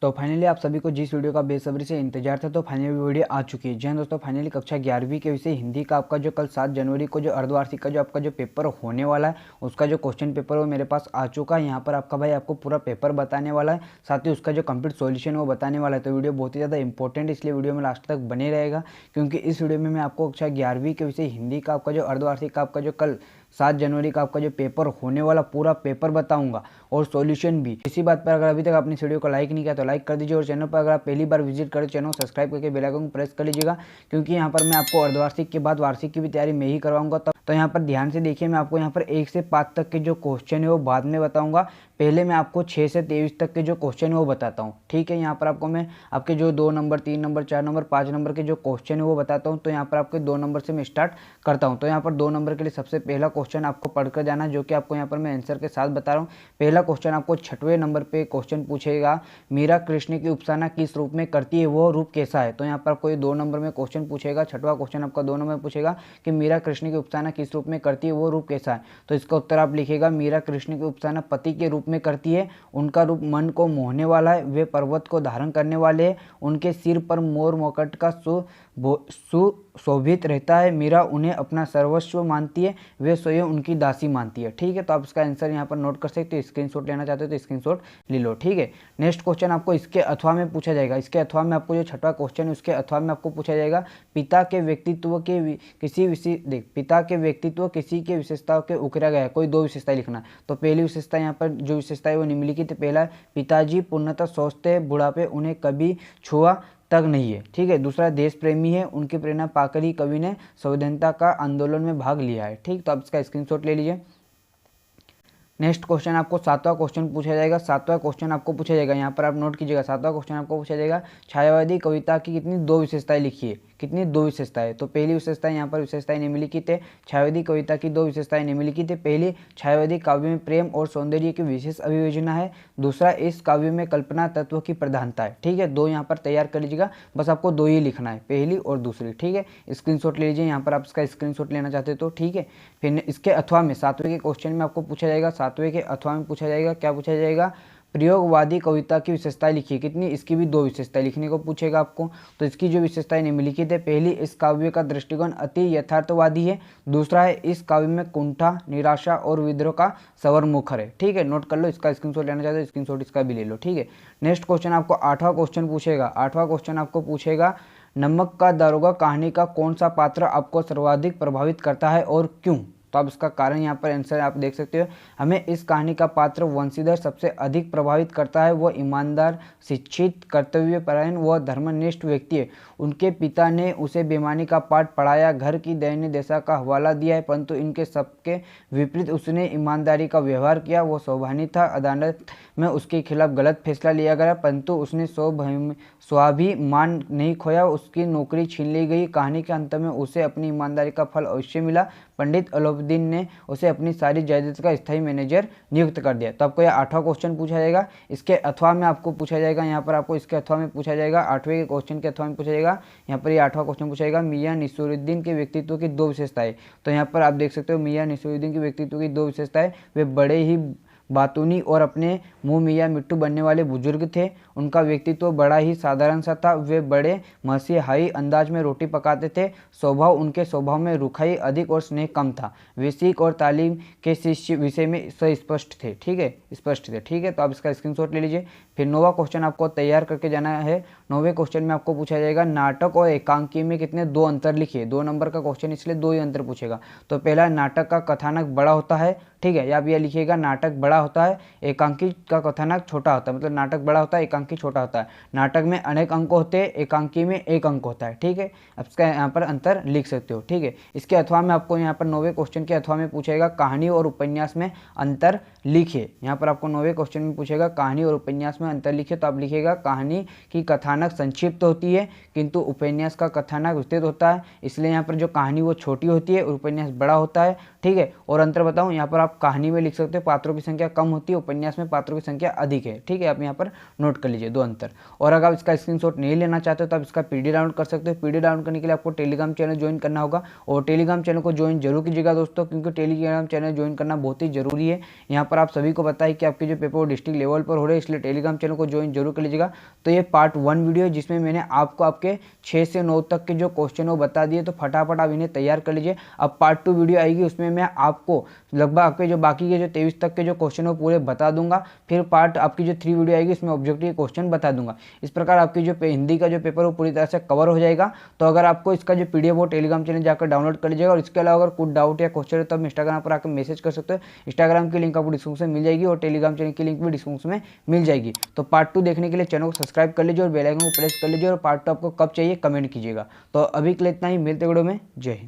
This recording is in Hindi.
तो फाइनली आप सभी को जिस वीडियो का बेसब्री से इंतजार था, तो फाइनली वीडियो आ चुकी है। जी हाँ दोस्तों, फाइनली कक्षा 11वीं के विषय हिंदी का आपका जो कल 7 जनवरी को जो अर्धवार्षिक का जो आपका जो पेपर होने वाला है, उसका जो क्वेश्चन पेपर वो मेरे पास आ चुका है। यहाँ पर आपका भाई आपको पूरा पेपर बताने वाला है, साथ ही उसका जो कंप्लीट सॉल्यूशन वो बताने वाला है। तो वीडियो बहुत ही ज़्यादा इंपॉर्टेंट, इसलिए वीडियो में लास्ट तक बने रहेगा, क्योंकि इस वीडियो में मैं आपको कक्षा 11वीं के विषय हिंदी का आपका जो अर्धवार्षिक का आपका जो कल 7 जनवरी का आपका जो पेपर होने वाला पूरा पेपर बताऊंगा और सॉल्यूशन भी। इसी बात पर अगर अभी तक आपने इस वीडियो को लाइक नहीं किया तो लाइक कर दीजिए, और चैनल पर अगर आप पहली बार विजिट करें चैनल सब्सक्राइब करके बेल आइकन को प्रेस कर लीजिएगा, क्योंकि यहाँ पर मैं आपको अर्धवार्षिक के बाद वार्षिक की भी तैयारी मैं ही करवाऊंगा। तो यहाँ पर ध्यान से देखिए, मैं आपको यहाँ पर 1 से 5 तक के जो क्वेश्चन है वो बाद में बताऊंगा। पहले मैं आपको 6 से 23 तक के जो क्वेश्चन है वो बताता हूँ, ठीक है। यहाँ पर आपको मैं आपके जो 2 नंबर 3 नंबर 4 नंबर 5 नंबर के जो क्वेश्चन है वो बताता हूँ। तो यहाँ पर आपके 2 नंबर से मैं स्टार्ट करता हूँ। तो यहाँ पर 2 नंबर के लिए सबसे पहला क्वेश्चन आपको पढ़कर जाना, जो कि आपको यहाँ पर मैं आंसर के साथ बता रहा हूँ। पहला क्वेश्चन आपको 6वें नंबर पे क्वेश्चन पूछेगा, मीरा कृष्ण की उपासना किस रूप में करती है, वो रूप कैसा है। तो यहाँ पर आपको ये 2 नंबर में क्वेश्चन पूछेगा। 6वां क्वेश्चन आपका 2 नंबर में पूछेगा कि मीरा कृष्ण की उपासना किस रूप में करती है, वो रूप कैसा है। तो इसका उत्तर आप लिखेगा, मीरा कृष्ण की उपासना पति के रूप में करती है, उनका रूप मन को मोहने वाला है, वे पर्वत को धारण करने वाले हैं, उनके सिर पर मोर मुकुट का सुशोभित रहता है, मीरा उन्हें अपना सर्वस्व मानती है, वे स्वयं उनकी दासी मानती है। ठीक है, तो आप इसका आंसर यहाँ पर नोट कर सकते हो। स्क्रीनशॉट लेना चाहते हो तो स्क्रीनशॉट ले लो, ठीक है। नेक्स्ट क्वेश्चन आपको इसके अथवा में पूछा जाएगा। इसके अथवा में आपको जो 6वां क्वेश्चन है उसके अथवा में आपको पूछा जाएगा, पिता के व्यक्तित्व किसी के विशेषताओं के उकेरा गया, कोई 2 विशेषताएं लिखना। तो पहली विशेषता यहाँ पर जो विशेषता है वो निम्नलिखित। पहला, पिताजी पूर्णतः स्वस्थ है, बुढ़ापे उन्हें कभी छुआ तक नहीं है, ठीक है। दूसरा, देश प्रेमी है, उनकी प्रेरणा पाकर ही कवि ने संविधानता का आंदोलन में भाग लिया है, ठीक। तो आप इसका स्क्रीनशॉट ले लीजिए। नेक्स्ट क्वेश्चन आपको 7वां क्वेश्चन पूछा जाएगा। 7वां क्वेश्चन आपको पूछा जाएगा, यहाँ पर आप नोट कीजिएगा। 7वां क्वेश्चन आपको पूछा जाएगा, छायावादी कविता की कितनी 2 विशेषताएं लिखिए। कितनी 2 विशेषताएं। तो पहली विशेषता यहाँ पर विशेषताएं निम्नलिखित है। छायावादी कविता की 2 विशेषताएं निम्नलिखित है। पहली, छायावादी काव्य में प्रेम और सौंदर्य की विशेष अभियोजना है। दूसरा, इस काव्य में कल्पना तत्व की प्रधानता है, ठीक है। 2 यहाँ पर तैयार कर लीजिएगा, बस आपको 2 ही लिखना है, पहली और दूसरी, ठीक है। स्क्रीनशॉट ले लीजिए, यहाँ पर आप इसका स्क्रीनशॉट लेना चाहते हो तो ठीक है। फिर इसके अथवा में 7वें के क्वेश्चन में आपको पूछा जाएगा, 7वें के अथवा में पूछा जाएगा, क्या पूछा जाएगा, प्रयोगवादी कविता की विशेषताएं लिखिए। कितनी, इसकी भी 2 विशेषताएं लिखने को पूछेगा आपको। तो इसकी जो विशेषताएं निम्नलिखित है, पहली, इस काव्य का दृष्टिकोण अति यथार्थवादी है। दूसरा है, इस काव्य में कुंठा, निराशा और विद्रोह का स्वर्मुखर है, ठीक है। नोट कर लो, इसका स्क्रीनशॉट लेना चाहते हो स्क्रीनशॉट इसका भी ले लो, ठीक है। नेक्स्ट क्वेश्चन आपको 8वां क्वेश्चन पूछेगा। 8वां क्वेश्चन आपको पूछेगा, नमक का दारोगा कहानी का कौन सा पात्र आपको सर्वाधिक प्रभावित करता है और क्यों। तो आप इसका कारण यहाँ पर आंसर आप देख सकते हो। हमें इस कहानी का पात्र वंशीधर सबसे अधिक प्रभावित करता है। वह ईमानदार, शिक्षित, कर्तव्यपरायण व धर्मनिष्ठ व्यक्ति है। उनके पिता ने उसे बेईमानी का पाठ पढ़ाया, घर की दयनीय दशा का हवाला दिया है, परंतु इनके सबके विपरीत उसने ईमानदारी का व्यवहार किया। वह स्वाभिमानी था, अदालत में उसके खिलाफ गलत फैसला लिया गया, परंतु उसने स्वाभिमान नहीं खोया, उसकी नौकरी छीन ली गई। कहानी के अंत में उसे अपनी ईमानदारी का फल अवश्य मिला। पंडित अलाउद्दीन ने उसे अपनी सारी जायदाद का स्थायी मैनेजर नियुक्त कर दिया। तो आपको यह 8वां क्वेश्चन पूछा जाएगा। इसके अथवा में आपको पूछा जाएगा, यहाँ पर आपको इसके अथवा में पूछा जाएगा, 8वें के क्वेश्चन के अथवा में पूछा जाएगा। यहाँ पर ये 8वां क्वेश्चन पूछा जाएगा, मियां नसीरुद्दीन के व्यक्तित्व की 2 विशेषताएं। तो यहाँ पर आप देख सकते हो, मियां नसीरुद्दीन के व्यक्तित्व की 2 विशेषताएं, वे बड़े ही बातूनी और अपने मुंह मियाँ मिट्टू बनने वाले बुजुर्ग थे। उनका व्यक्तित्व बड़ा ही साधारण सा था। वे बड़े मसीहाई अंदाज में रोटी पकाते थे। उनके स्वभाव में रुखाई अधिक और स्नेह कम था। वे सीख और तालीम के शिष्य विषय में स्पष्ट थे, ठीक है, स्पष्ट थे, ठीक है। तो आप इसका स्क्रीनशॉट ले लीजिए। फिर 9वां क्वेश्चन आपको तैयार करके जाना है। 9वें क्वेश्चन में आपको पूछा जाएगा, नाटक और एकांकी में कितने 2 अंतर लिखिए। 2 नंबर का क्वेश्चन इसलिए 2 ही अंतर पूछेगा। तो पहला, नाटक का कथानक बड़ा होता है, ठीक है, या आप यह लिखिएगा, नाटक बड़ा होता है, एकांकी का कथानक छोटा होता है। मतलब नाटक बड़ा होता है, एकांकी छोटा होता है। नाटक में अनेक अंक होते हैं, एकांकी में 1 अंक होता है, ठीक है। अब इसका यहाँ पर अंतर लिख सकते हो, ठीक है। इसके अथवा में आपको यहाँ पर 9वें क्वेश्चन के अथवा में पूछेगा, कहानी और उपन्यास में अंतर लिखिए। यहाँ पर आपको 9वें क्वेश्चन में पूछेगा, कहानी और उपन्यास में अंतर लिखिए। तो आप लिखिएगा, कहानी की कथानक संक्षिप्त होती है, किंतु उपन्यास का कथानक विस्तृत होता है। इसलिए यहाँ पर जो कहानी वो छोटी होती है और उपन्यास बड़ा होता है, ठीक है। और अंतर बताऊँ, यहाँ पर आप कहानी में लिख सकते हो पात्रों की संख्या कम होती है, उपन्यास में पात्रों की संख्या अधिक है। ठीक है, आप यहाँ पर नोट कर लीजिए 2 अंतर। और अगर आप इसका स्क्रीनशॉट नहीं लेना चाहते हो तो आप इसका पीडीएफ डाउनलोड कर सकते हो। पीडीएफ डाउनलोड करने के लिए आपको टेलीग्राम चैनल ज्वाइन करना होगा, और टेलीग्राम चैनल को ज्वाइन जरूर कीजिएगा दोस्तों, क्योंकि टेलीग्राम चैनल ज्वाइन करना बहुत ही जरूरी है। यहाँ पर आप सभी को पता है कि आपके जो पेपर डिस्ट्रिक्ट लेवल पर हो रहे हैं, इसलिए टेलीग्राम चैनल को ज्वाइन जरूर कर लीजिएगा। तो ये पार्ट 1 वीडियो है जिसमें मैंने आपको आपके 6 से 9 तक के जो क्वेश्चन है वो बता दिए, तो फटाफट आप इन्हें तैयार कर लीजिए। अब पार्ट 2 वीडियो आएगी, उसमें मैं आपको लगभग आपके जो बाकी के जो 23 तक के जो क्वेश्चन है वो पूरे बता दूंगा। फिर पार्ट आपकी जो 3 वीडियो आएगी इसमें ऑब्जेक्टिव क्वेश्चन बता दूंगा। इस प्रकार आपकी जो हिंदी का जो पेपर वो पूरी तरह से कवर हो जाएगा। तो अगर आपको इसका जो पीडीएफ वो टेलीग्राम चैनल जाकर डाउनलोड कर लीजिएगा। और इसके अलावा अगर कुछ डाउट या क्वेश्चन है तो आप इंस्टाग्राम पर आकर मैसेज कर सकते हो। इंस्टाग्राम की लिंक आपको डिस्क्रिप्शन में मिल जाएगी और टेलीग्राम चैनल की लिंक भी डिस्क्रिप्शन में मिल जाएगी। तो पार्ट 2 देखने के लिए चैनल को सब्सक्राइब कर लीजिए और बेल आइकन को प्रेस कर लीजिए। और पार्ट 2 आपको कब चाहिए कमेंट कीजिएगा। तो अभी के लिए इतना ही, मिलते वीडियो में, जय हिंद।